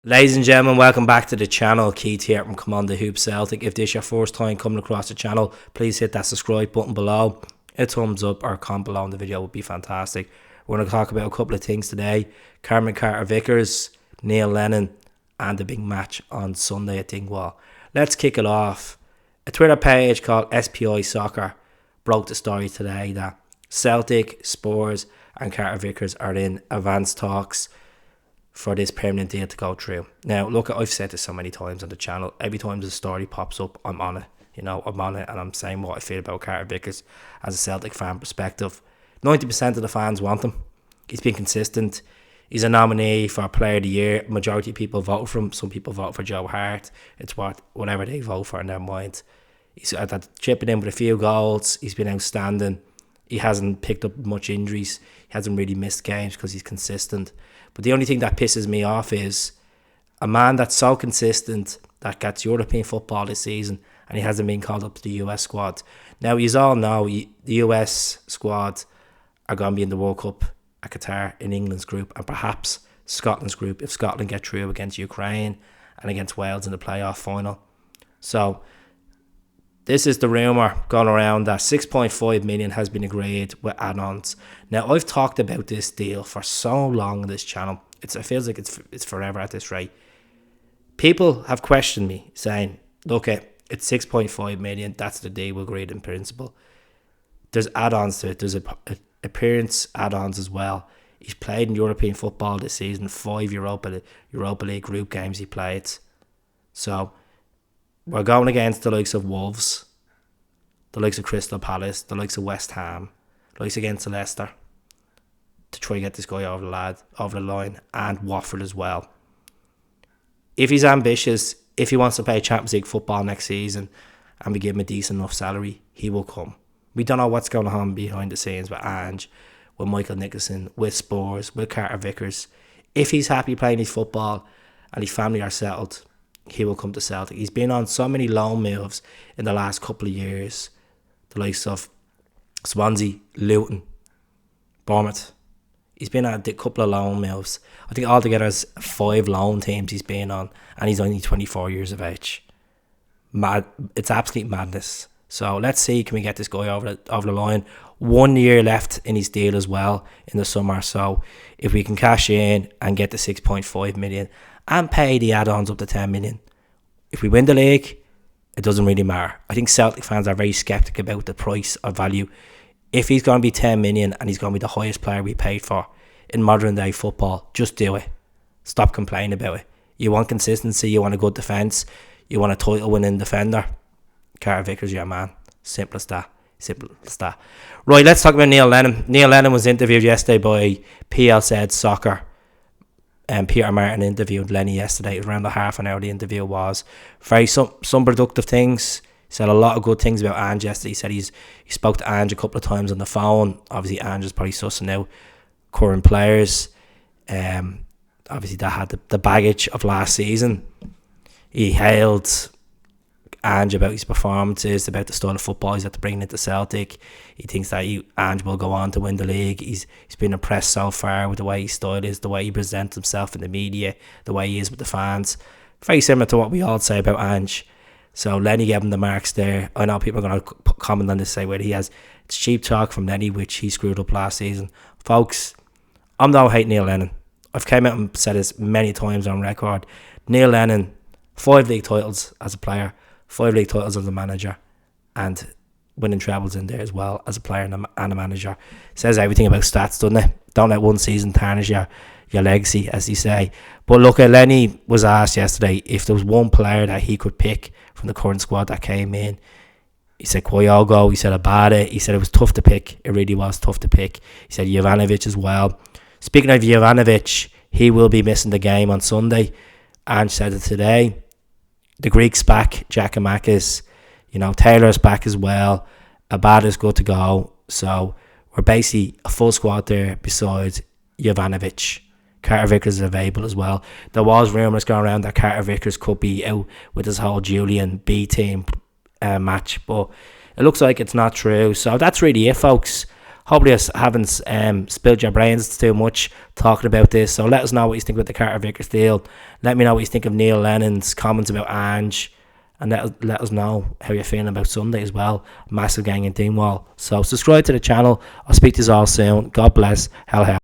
Ladies and gentlemen, welcome back to the channel. Keith here from Come On The Hoop Celtic. If this is your first time coming across the channel, please hit that subscribe button below. A thumbs up or a comment below on the video would be fantastic. We're going to talk about a couple of things today. Cameron Carter-Vickers, Neil Lennon, and the big match on Sunday at Dingwall. Let's kick it off. A Twitter page called SPI Soccer broke the story today that Celtic, Spurs and Carter-Vickers are in advanced talks for this permanent deal to go through. Now, look, I've said this so many times on the channel. Every time the story pops up, I'm on it. I'm on it and I'm saying what I feel about Carter-Vickers as a Celtic fan perspective. 90% of the fans want him. He's been consistent. He's a nominee for Player of the Year. Majority of people vote for him. Some people vote for Joe Hart. It's whatever they vote for in their mind. He's chipping in with a few goals. He's been outstanding. He hasn't picked up much injuries. He hasn't really missed games because he's consistent. But the only thing that pisses me off is a man that's so consistent that gets European football this season and he hasn't been called up to the US squad. Now, you all know the US squad are going to be in the World Cup at Qatar in England's group and perhaps Scotland's group if Scotland get through against Ukraine and against Wales in the playoff final. So this is the rumour going around that 6.5 million has been agreed with add-ons. Now, I've talked about this deal for so long on this channel. It feels like it's forever at this rate. People have questioned me saying, look, it's 6.5 million. That's the deal we agreed in principle. There's add-ons to it. There's appearance add-ons as well. He's played in European football this season. 5 Europa League group games he played. So we're going against the likes of Wolves, the likes of Crystal Palace, the likes of West Ham, the likes against Leicester to try and get this guy over the line, and Watford as well. If he's ambitious, if he wants to play Champions League football next season and we give him a decent enough salary, he will come. We don't know what's going on behind the scenes with Ange, with Michael Nicholson, with Spurs, with Carter-Vickers. If he's happy playing his football and his family are settled, he will come to Celtic. He's been on so many loan moves in the last couple of years. The likes of Swansea, Luton, Bournemouth. He's been on a couple of loan moves. I think altogether there's 5 loan teams he's been on, and he's only 24 years of age. Mad! It's absolute madness. So let's see, can we get this guy over the line? 1 year left in his deal as well in the summer. So if we can cash in and get the 6.5 million and pay the add-ons up to 10 million, if we win the league, it doesn't really matter. I think Celtic fans are very sceptic about the price or value. If he's going to be 10 million and he's going to be the highest player we paid for in modern day football, just do it. Stop complaining about it. You want consistency, you want a good defence, you want a title winning defender. Carter-Vickers, your man. Simple as that. Right, let's talk about Neil Lennon. Neil Lennon was interviewed yesterday by PLZ Soccer. And Peter Martin interviewed Lenny yesterday. It was around the half an hour the interview was. Very some productive things. He said a lot of good things about Ange yesterday. He said he spoke to Ange a couple of times on the phone. Obviously, Ange is probably sussing out current players. Obviously, that had the baggage of last season. He hailed Ange about his performances, about the style of football he's had to bring into Celtic. He thinks that Ange will go on to win the league. He's been impressed so far with the way his style is, the way he presents himself in the media, the way he is with the fans. Very similar to what we all say about Ange. So Lenny gave him the marks there. I know people are going to comment on this, say where it's cheap talk from Lenny, which he screwed up last season. Folks, I'm no hate Neil Lennon. I've came out and said this many times on record. Neil Lennon, 5 league titles as a player, 5 league titles as a manager, and winning trebles in there as well as a player and a manager. Says everything about stats, doesn't it? Don't let one season tarnish your legacy, as they say. But look, Lenny was asked yesterday if there was one player that he could pick from the current squad that came in. He said Kyogo, he said Abada, he said it was tough to pick. It really was tough to pick. He said Jovanovic as well. Speaking of Jovanovic, he will be missing the game on Sunday. Ange said it today. The Greek's back, Giacomakis, Taylor's back as well. Abada's good to go. So we're basically a full squad there besides Jovanovic. Carter-Vickers is available as well. There was rumours going around that Carter-Vickers could be out with his whole Julian B team match, but it looks like it's not true. So that's really it, folks. hopefully I haven't spilled your brains too much talking about this. So let us know what you think about the Carter Vickers deal. Let me know what you think of Neil Lennon's comments about Ange. And let us know how you're feeling about Sunday as well. Massive gang in Dingwall. So subscribe to the channel. I'll speak to you all soon. God bless. Hell hell.